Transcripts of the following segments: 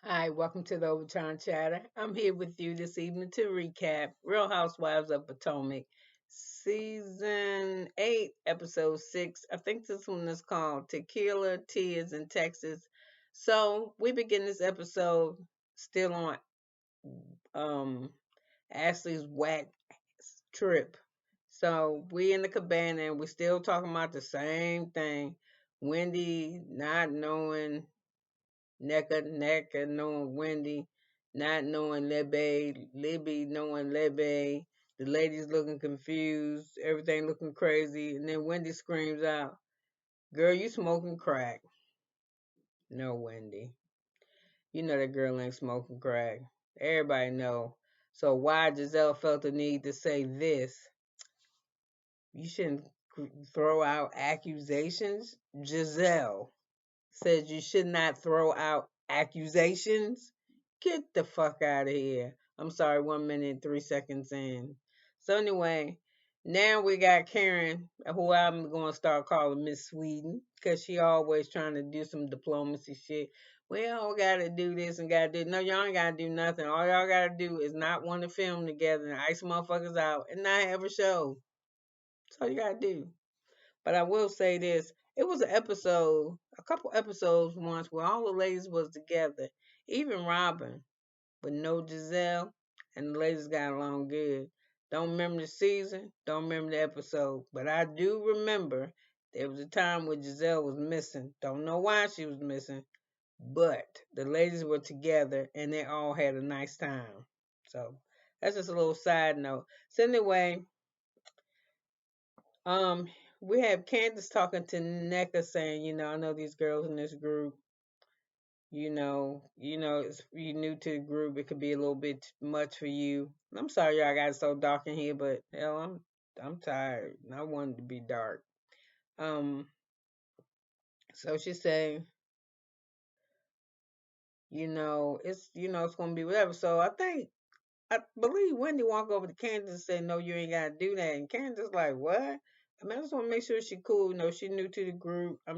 Hi, welcome to the Overtime Chatter. I'm here with you this evening to recap Real Housewives of Potomac, Season 8, Episode 6. I think this one is called Tequila, Tears in Texas. So, we begin this episode still on um, Ashley's whack trip. So, we in the cabana and we're still talking about the same thing. Wendy not knowing Neka knowing Wendy, not knowing Libby knowing Lebe, the ladies looking confused, everything looking crazy, and then Wendy screams out, "Girl, you smoking crack." No, Wendy. You know that girl ain't smoking crack. Everybody know. So why Giselle felt the need to say this? You shouldn't throw out accusations. Giselle says you should not throw out accusations. Get the fuck out of here. I'm sorry, 1 minute, 3 seconds in. So anyway, now we got Karen, who I'm gonna start calling Miss Sweden, because she always trying to do some diplomacy shit. We all gotta do this and gotta do. No, y'all ain't gotta do nothing. All y'all gotta do is not want to film together and ice motherfuckers out and not have a show. That's all you gotta do. But I will say this: it was an episode, a couple episodes once where all the ladies was together, even Robin, but no Giselle, and the ladies got along good. Don't remember the season, don't remember the episode, but I do remember there was a time when Giselle was missing. Don't know why she was missing, but the ladies were together and they all had a nice time. So that's just a little side note. So anyway, um, we have Candace talking to Neka saying, I know these girls in this group, it's, you new to the group, it could be a little bit much for you. I'm sorry y'all got it so dark in here, but hell, I'm tired. I wanted to be dark. Um, so she saying, it's gonna be whatever. So I believe Wendy walked over to Candace and said, "No, you ain't gotta do that." And Candace like, "What?" I mean, I just want to make sure she cool. She new to the group. I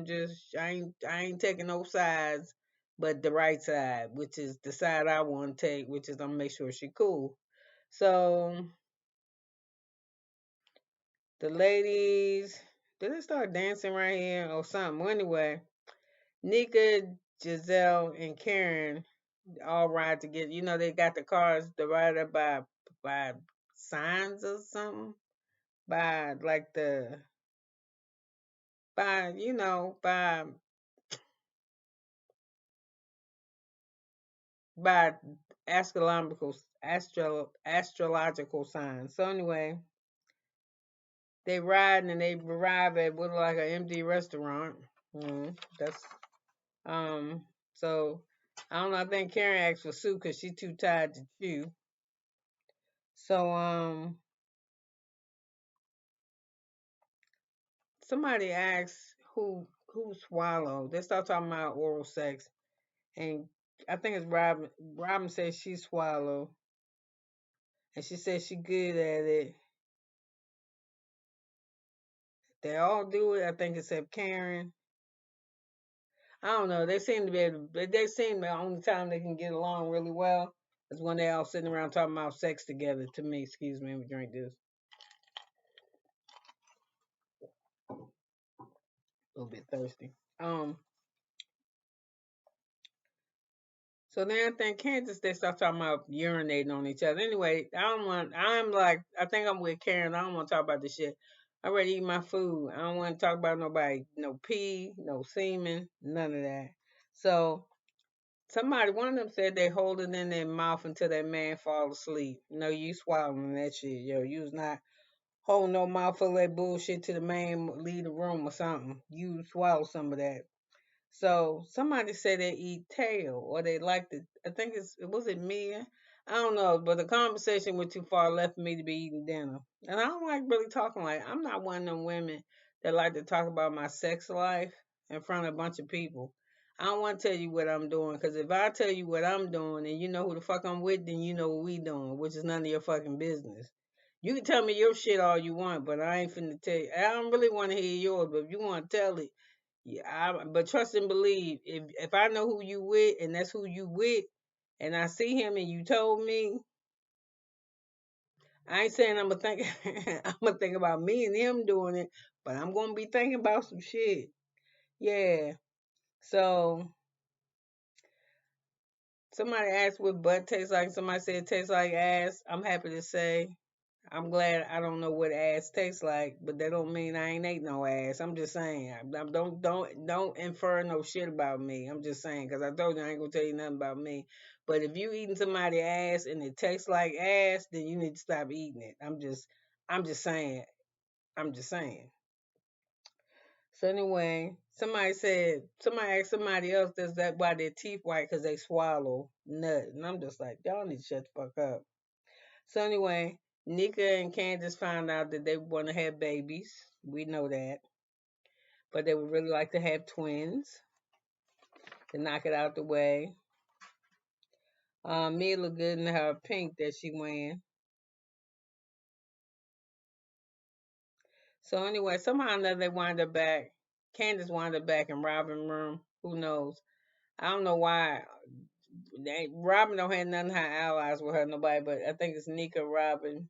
ain't taking no sides, but the right side, which is the side I want to take, which is I'm gonna make sure she cool. So the ladies, did they start dancing right here or something? Well, anyway, Nika, Giselle, and Karen all ride together. They got the cars divided by signs or something, by like the by by astrological signs. So anyway, they ride and they arrive at what look like an empty restaurant. That's um. So I don't know. I think Karen asked for soup because she's too tired to chew. So somebody asked who swallowed. They start talking about oral sex, and I think it's Robin. Robin says she swallowed, and she says she good at it. They all do it, I think, except Karen. I don't know. They seem to be able to, they seem the only time they can get along really well is when they all sitting around talking about sex together. To me, excuse me, let me drink this. A little bit thirsty. So then I think Kansas they start talking about urinating on each other. Anyway, I'm like I think I'm with Karen. I don't want to talk about this shit. I already eat my food. I don't want to talk about nobody, no pee, no semen, none of that. So one of them said they hold it in their mouth until that man fall asleep. You swallowing that shit, yo. You was not holding no mouthful of that bullshit till the man leave the room or something. You swallow some of that. So somebody said they eat tail or they like to. I think was it Mia? I don't know, but the conversation went too far left for me to be eating dinner. And I don't like really talking like I'm not one of them women that like to talk about my sex life in front of a bunch of people. I don't want to tell you what I'm doing because if I tell you what I'm doing and you know who the fuck I'm with, then you know what we doing, which is none of your fucking business. You can tell me your shit all you want, but I ain't finna tell you. I don't really want to hear yours, but if you want to tell it, Yeah, but trust and believe. If I know who you with and that's who you with, and I see him and you told me, I ain't saying I'm gonna think I'm gonna think about me and him doing it, but I'm gonna be thinking about some shit. Yeah. So somebody asked what butt tastes like. Somebody said it tastes like ass. I'm happy to say I'm glad I don't know what ass tastes like, but that don't mean I ain't ate no ass. I'm just saying. Don't infer no shit about me. I'm just saying because I told you I ain't gonna tell you nothing about me. But if you eating somebody ass and it tastes like ass, then you need to stop eating it. I'm just saying. I'm just saying. So anyway, somebody asked somebody else, does that why their teeth white because they swallow nut, and I'm just like, y'all need to shut the fuck up. So anyway, Nika and Candace found out that they want to have babies. We know that, but they would really like to have twins to knock it out the way. Mia look good in her pink that she wearing. So anyway, somehow or another they wind up back. Candace wound up back in Robin room. Who knows? I don't know why. Robin don't have none of her allies with her, nobody, but I think it's Nika, Robin,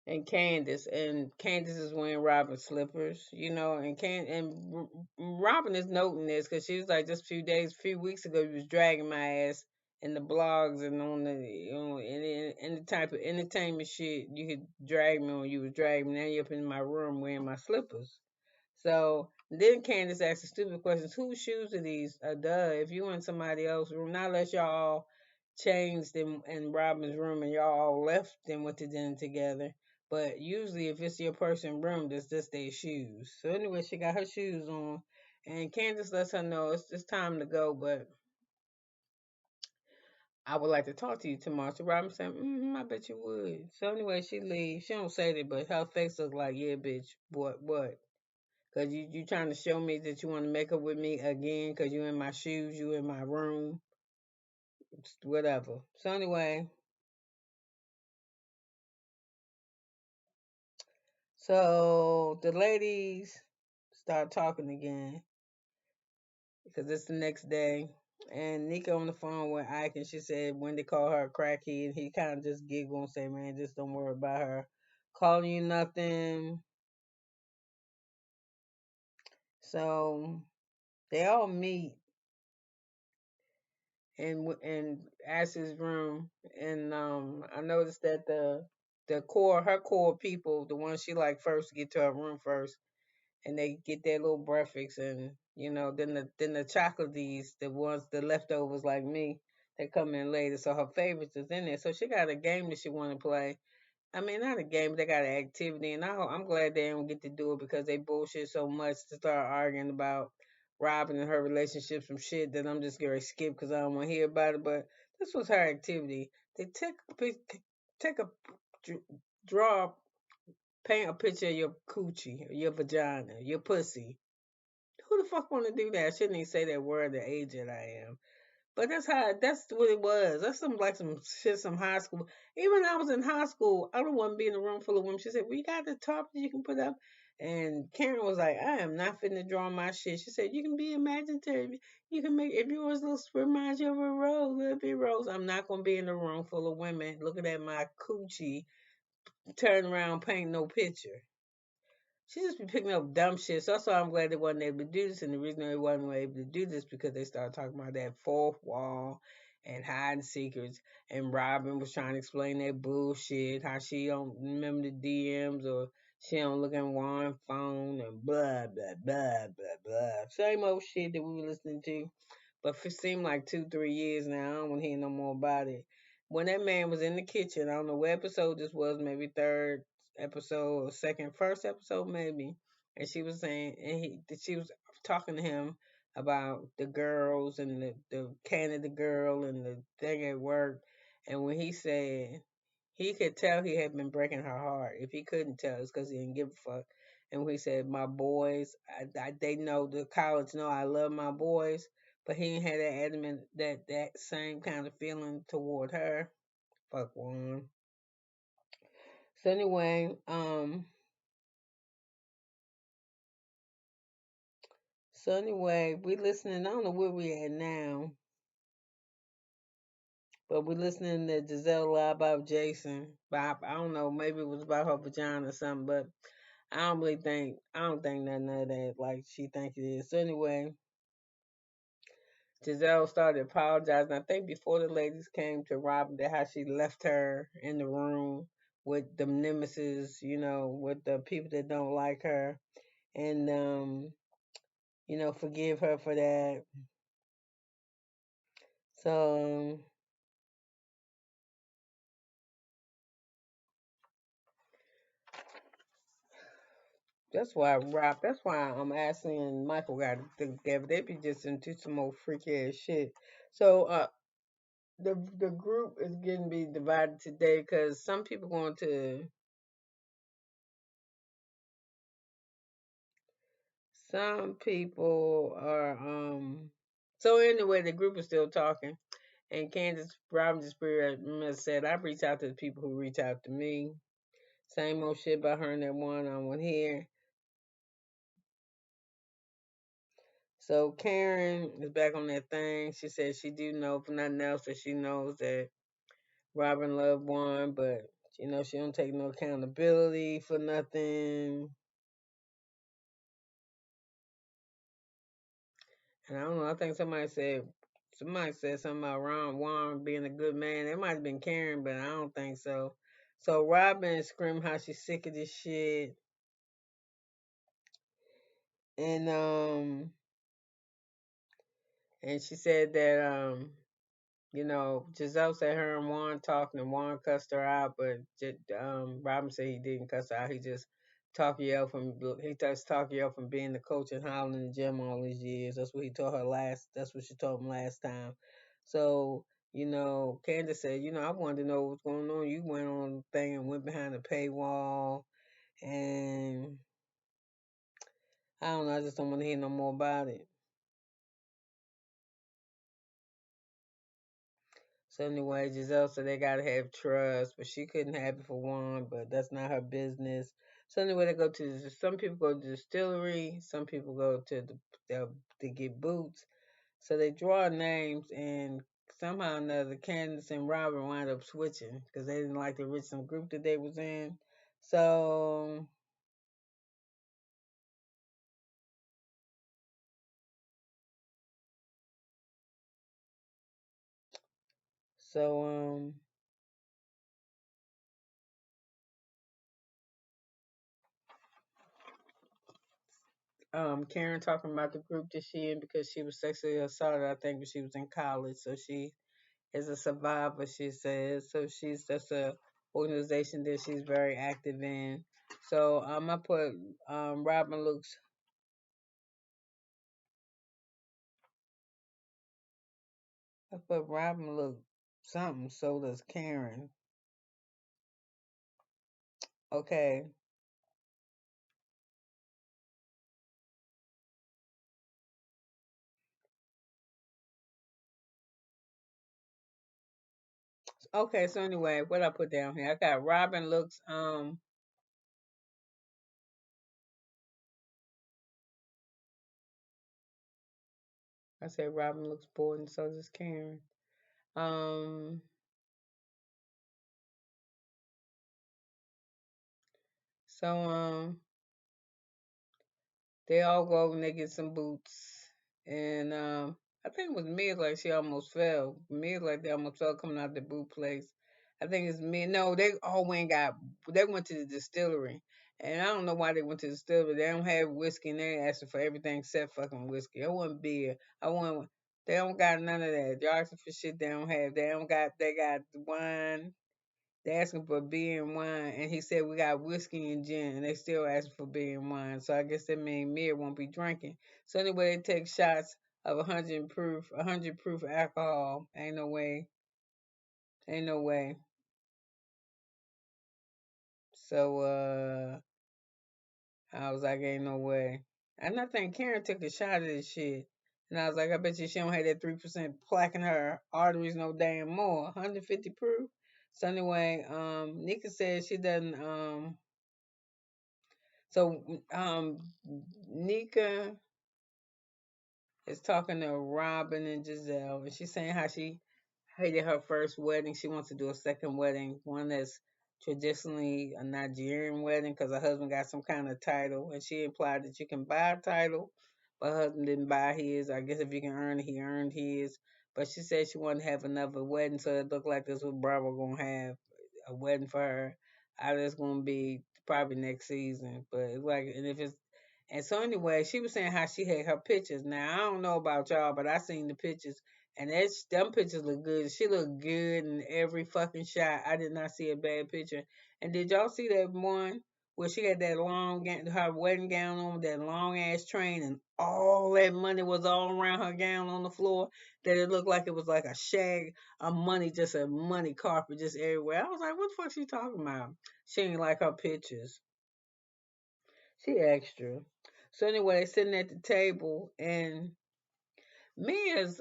and Candace, and Candace is wearing Robin's slippers, Robin is noting this because she was like just few weeks ago, you was dragging my ass in the blogs and on the, in the type of entertainment shit you could drag me on. You was dragging me. Now you up in my room wearing my slippers. So then Candace asked the stupid questions. Whose shoes are these? Duh. If you in somebody else's room, not unless y'all all changed in Robin's room and y'all all left and went to dinner together. But usually, if it's your person room, that's just their shoes. So anyway, she got her shoes on, and Candace lets her know it's time to go. But I would like to talk to you tomorrow. So Robin said, I bet you would. So anyway, she leaves. She don't say that, but her face looks like, yeah, bitch, what? Cause you trying to show me that you want to make up with me again? Cause you in my shoes, you in my room, whatever. So anyway, so the ladies start talking again because it's the next day, and Nika on the phone with Ike, and she said when they call her a crackhead, he kind of just giggle and say, "Man, just don't worry about her calling you nothing." So they all meet in Ash's room, and I noticed that her core people, the ones she like first, get to her room first, and they get their little breakfast, and then the chocolates, the leftovers like me, they come in later. So her favorites is in there. So she got a game that she want to play. I mean, not a game, but they got an activity, and I'm glad they don't get to do it because they bullshit so much to start arguing about Robin and her relationship, some shit that I'm just gonna skip because I don't want to hear about it. But this was her activity. They take a dr- draw, paint a picture of your coochie, your vagina, your pussy. Who the fuck want to do that? I shouldn't even say that word. The age that I am. But that's what it was. That's some shit, some high school. Even when I was in high school, I don't want to be in a room full of women. She said, "We got the top that you can put up." And Karen was like, "I am not finna draw my shit." She said, "You can be imaginative. You can make if yours looks reminds you of a rose, little bit rose." I'm not gonna be in a room full of women looking at my coochie, turn around, paint no picture. She just be picking up dumb shit. So that's why I'm glad they wasn't able to do this. And the reason they wasn't able to do this because they started talking about that fourth wall and hiding secrets. And Robin was trying to explain that bullshit, how she don't remember the DMs or she don't look at one phone and blah blah blah blah blah. Same old shit that we were listening to. But for seemed like 2, 3 years now, I don't want to hear no more about it. When that man was in the kitchen, I don't know what episode this was, maybe third episode or first episode maybe, and she was saying, and she was talking to him about the girls and the Canada girl and the thing at work, and when he said he could tell he had been breaking her heart. If he couldn't tell, it's because he didn't give a fuck. And when he said, "My boys, they know the college know I love my boys," but he ain't had that adamant that same kind of feeling toward her. Fuck one. So anyway, So anyway, we listening. I don't know where we at now, but we listening to Giselle lie about Jason. But I don't know. Maybe it was about her vagina or something. But I don't think nothing of that like she think it is. So anyway, Giselle started apologizing. I think before the ladies came to Robin, that how she left her in the room with the nemesis, with the people that don't like her, and forgive her for that. So that's why I'm asking Michael got to think that they be just into some more freaky ass shit. So the group is getting be divided today because some people are so anyway the group is still talking and Candace Robin Spirit said I reach out to the people who reach out to me. Same old shit about her and that one on one here. So Karen is back on that thing. She said she do know for nothing else that she knows that Robin loved one, but she don't take no accountability for nothing. And I don't know. I think somebody said something about Ron Warren being a good man. It might have been Karen, but I don't think so. So Robin screamed how she's sick of this shit, and she said that Giselle said her and Warren talking, and Warren cussed her out, but Robin said he didn't cuss her out. He just talked you up from being the coach and hollering in the gym all these years. That's what he told her last. That's what she told him last time. So Candace said, I wanted to know what's going on. You went on the thing and went behind the paywall, and I don't know. I just don't want to hear no more about it. So anyway, Giselle said they gotta have trust, but she couldn't have it for one, but that's not her business. So anyway, some people go to the distillery, some people go to to get boots. So they draw names, and somehow or another, Candace and Robin wind up switching because they didn't like the original group that they was in. So so Karen talking about the group that she in because she was sexually assaulted, I think, when she was in college. So she is a survivor, she says. So that's a organization that she's very active in. So I put Robin looks I put Robin look something, so does Karen. Okay. Okay, so anyway, what I put down here? I got Robin looks I said Robin looks bored and so does Karen. Um so they all go and they get some boots. And I think it was Mia like she almost fell. Mia like they almost fell coming out the boot place. I think it's Mia. No, they went to the distillery. And I don't know why they went to the distillery. They don't have whiskey and they asking for everything except fucking whiskey. I want beer. I want they don't got none of that. They're asking for shit they don't have. They got wine. They asking for beer and wine, and he said we got whiskey and gin, and they still asking for beer and wine. So I guess that means Mir won't be drinking. So anyway, they take shots of 100 proof alcohol. Ain't no way. So I was like, ain't no way. And I think Karen took a shot of this shit. And I was like, I bet you she don't have that 3% plaque in her arteries no damn more. 150 proof. So anyway, Nika said she doesn't so Nika is talking to Robin and Giselle, and she's saying how she hated her first wedding. She wants to do a second wedding, one that's traditionally a Nigerian wedding because her husband got some kind of title, and she implied that you can buy a title, but her husband didn't buy his. I guess if you can earn it, he earned his. But she said she wanted to have another wedding, so it looked like this was Bravo gonna have a wedding for her. I was gonna be probably next season, but it's like, and if it's and so anyway, she was saying how she had her pictures. Now I don't know about y'all, but I seen the pictures, and that's them pictures look good. She looked good in every fucking shot. I did not see a bad picture. And did y'all see that one where she had that her wedding gown on, with that long ass train, and all that money was all around her gown on the floor? That it looked like it was like a shag of money, just a money carpet just everywhere. I was like, what the fuck she talking about? She ain't like her pictures. She extra. So anyway, sitting at the table, and Mia's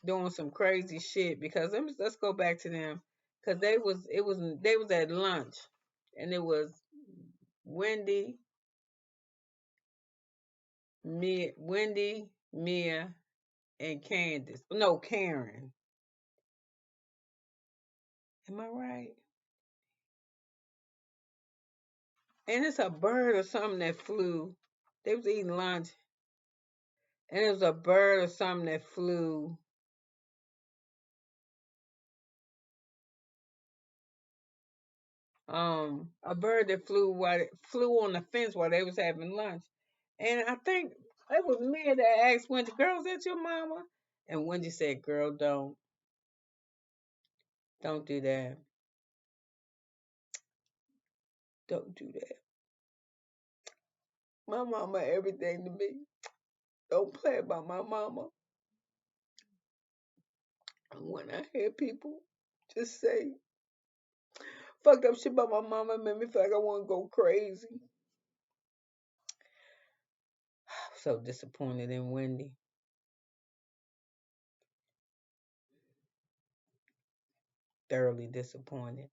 doing some crazy shit because let's go back to them because they was at lunch, and it was Wendy, Mia, and Candace. No, Karen. Am I right? And it's a bird or something that flew. They was eating lunch, and it was a bird or something that flew. A bird that flew on the fence while they was having lunch. And I think it was me that asked Wendy, "Girl, is that your mama?" And Wendy said, "Girl, don't do that. Don't do that. My mama everything to me. Don't play about my mama." And when I hear people just say fucked up shit about my mama, it made me feel like I want to go crazy. So disappointed in Wendy. Thoroughly disappointed.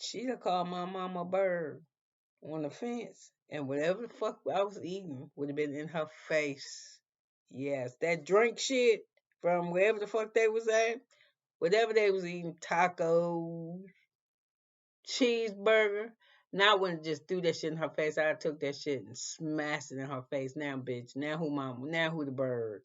She'd have called my mama a bird on the fence, and whatever the fuck I was eating would have been in her face. Yes, that drink shit from wherever the fuck they was at, whatever they was eating, tacos, cheeseburger. Now I wouldn't just threw that shit in her face. I took that shit and smashed it in her face. Now, bitch. Now who mama? Now who the bird?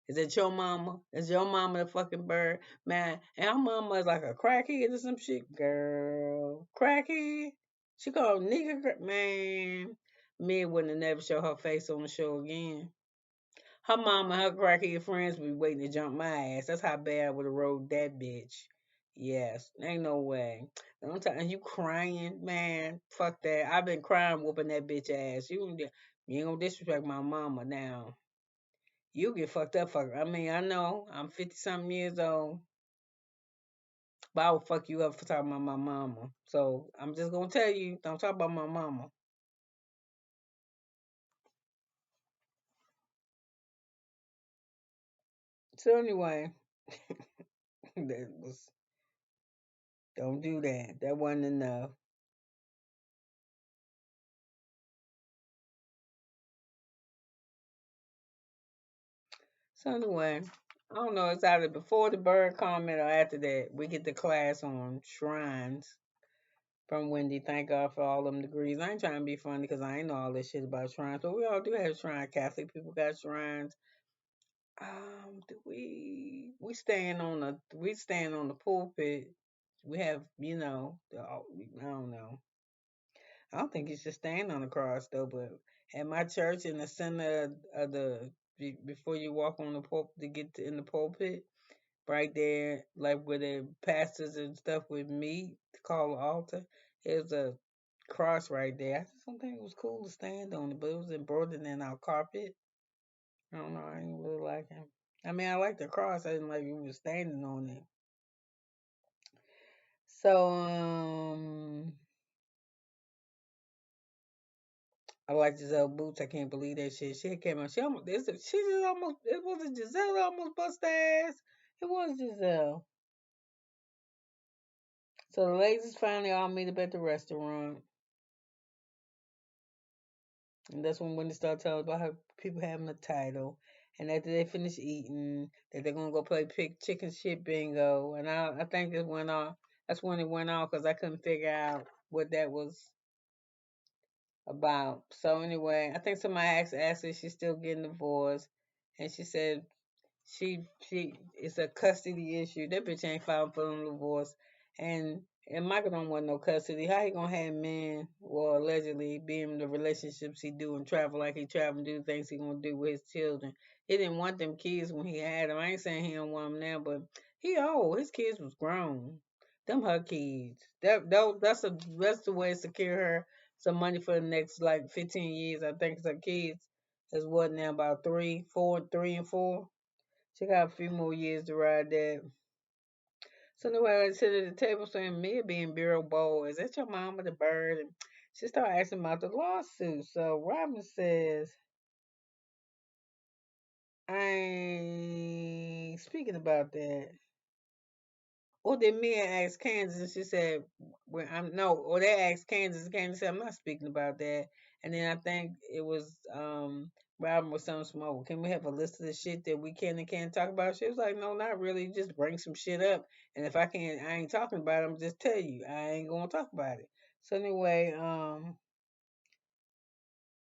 Is it your mama? Is your mama the fucking bird? Man, and her mama is like a crackhead or some shit. Girl. Crackhead? She called nigga man. Me wouldn't have never show her face on the show again. Her mama and her crackhead friends be waiting to jump my ass. That's how bad I would have rode that bitch. Yes, ain't no way. Don't tell you crying, man. Fuck that. I've been crying whooping that bitch ass. You ain't gonna disrespect my mama now. You get fucked up for. I mean, I know I'm 50 something years old, but I will fuck you up for talking about my mama. So I'm just gonna tell you, don't talk about my mama. So anyway, that was don't do that. That wasn't enough. So anyway, I don't know. It's either before the bird comment or after that. We get the class on shrines from Wendy. Thank God for all them degrees. I ain't trying to be funny because I ain't know all this shit about shrines, but we all do have shrines. Catholic people got shrines. Do we stand on the pulpit. We have, I don't know. I don't think you should stand on the cross though, but at my church in the center of before you walk on the pulpit to get in the pulpit, right there, like where the pastors and stuff would meet to call the altar, there's a cross right there. I just don't think it was cool to stand on it, but it was embroidered in our carpet. I don't know. I didn't really like him. I mean, I like the cross. I didn't like we was standing on it. So, I like Giselle Boots. I can't believe that shit. She came out. She just almost, it wasn't Giselle almost bust ass. It was Giselle. So the ladies finally all meet up at the restaurant. And that's when Wendy started telling about her people having a title. And after they finish eating, that they're gonna go play chicken shit bingo. And I think it went off. That's when it went off because I couldn't figure out what that was about. So anyway, I think somebody asked her if she's still getting divorced, and she said she it's a custody issue. That bitch ain't filing for no divorce, and Michael don't want no custody. How he gonna have men, well, allegedly be in the relationships he do and travel like he travel and do things he gonna do with his children? He didn't want them kids when he had them. I ain't saying he don't want them now, but he old. His kids was grown. Them her kids. That's the way to secure her some money for the next like 15 years. I think her kids is what now, about 3 and 4. She got a few more years to ride that. So anyway, I sit at the table saying, Mia being Bureau Bowl, is that your mama, the bird? And she started asking about the lawsuit. So Robin says, I ain't speaking about that. Or then Mia asked Kansas, and she said, "Well, I'm no." Or they asked Kansas, and Kansas said, "I'm not speaking about that." And then I think it was Robin was some smoke. Can we have a list of the shit that we can and can't talk about? She was like, "No, not really. Just bring some shit up, and if I can't, I ain't talking about it. I'm just tell you, I ain't gonna talk about it." So anyway,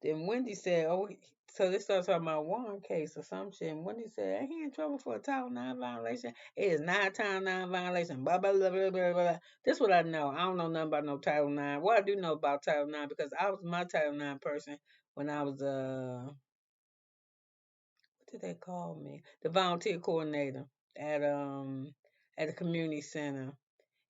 then Wendy said, "Oh, so they started talking about Warren case or some shit." And Wendy said, "Ain't he in trouble for a Title IX violation? It is not a Title IX violation." Blah blah blah blah blah blah. This what I know. I don't know nothing about no Title IX. What I do know about Title IX because I was my Title IX person when I was what did they call me? The volunteer coordinator at um at the community center.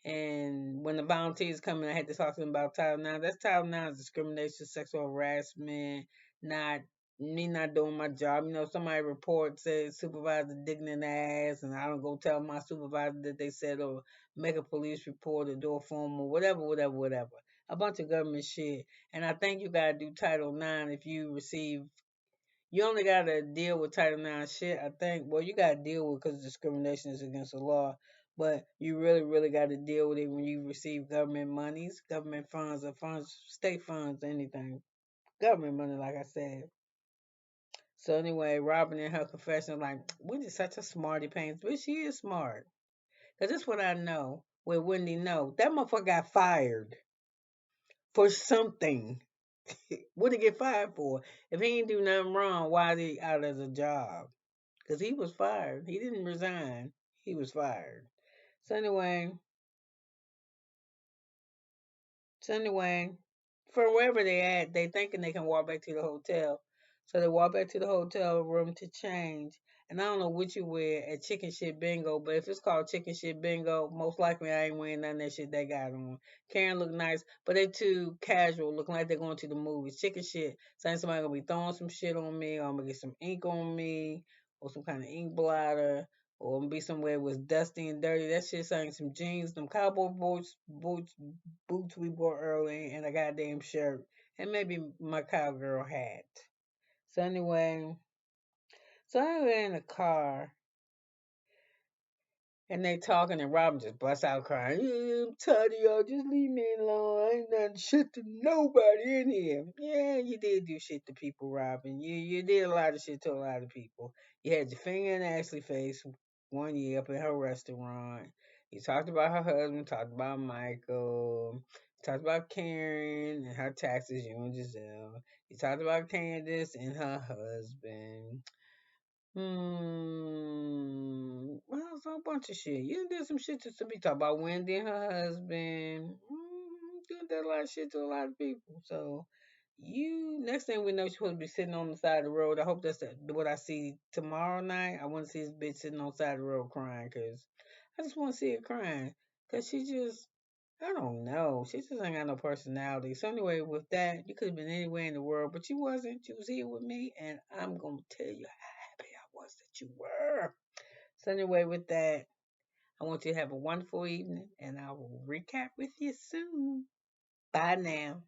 And when the volunteers come in, I had to talk to them about Title IX. That's Title IX is discrimination, sexual harassment, not me not doing my job. You know, somebody reports says supervisor digging in the ass, and I don't go tell my supervisor that they said or make a police report or do a form or whatever, whatever, whatever. A bunch of government shit. And I think you gotta do Title IX if you receive you only got to deal with Title IX shit, I think. Well, you got to deal with because discrimination is against the law. But you really, really got to deal with it when you receive government monies, government funds, or funds, state funds, anything. Government money, like I said. So anyway, Robin in her confession, like, Wendy's such a smarty pants, but she is smart. Cause this what I know. With Wendy know that motherfucker got fired for something. What did he get fired for? If he ain't do nothing wrong, why is he out of the job? Because he was fired. He didn't resign. He was fired. So anyway, so anyway, from wherever they at, they thinking they can walk back to the hotel. So they walk back to the hotel room to change. And I don't know what you wear at Chicken Shit Bingo, but if it's called Chicken Shit Bingo, most likely I ain't wearing none of that shit they got on. Karen look nice, but they too casual, looking like they're going to the movies. Chicken shit, saying somebody gonna be throwing some shit on me, or I'm gonna get some ink on me, or some kind of ink blotter, or I'm gonna be somewhere was dusty and dirty. That shit saying some jeans, them cowboy boots we bought early, and a goddamn shirt, and maybe my cowgirl hat. So anyway, in the car, and they talking, and Robin just busts out crying. Yeah, I'm tired of y'all. Just leave me alone. I ain't done shit to nobody in here. Yeah, you did do shit to people, Robin. You did a lot of shit to a lot of people. You had your finger in Ashley's face one year up in her restaurant. You talked about her husband, talked about Michael, talked about Karen and her taxes, you and Giselle. You talked about Candace and her husband. Well, it's a whole bunch of shit. You done did some shit to be talking about Wendy and her husband. You done did a lot of shit to a lot of people. So you next thing we know, you're supposed to be sitting on the side of the road. I hope that's what I see tomorrow night. I want to see this bitch sitting on the side of the road crying because I just want to see her crying because she just I don't know. She just ain't got no personality. So anyway, with that, you could have been anywhere in the world, but you wasn't. You was here with me, and I'm gonna tell you how happy I was that you were. So anyway, with that, I want you to have a wonderful evening, and I will recap with you soon. Bye now.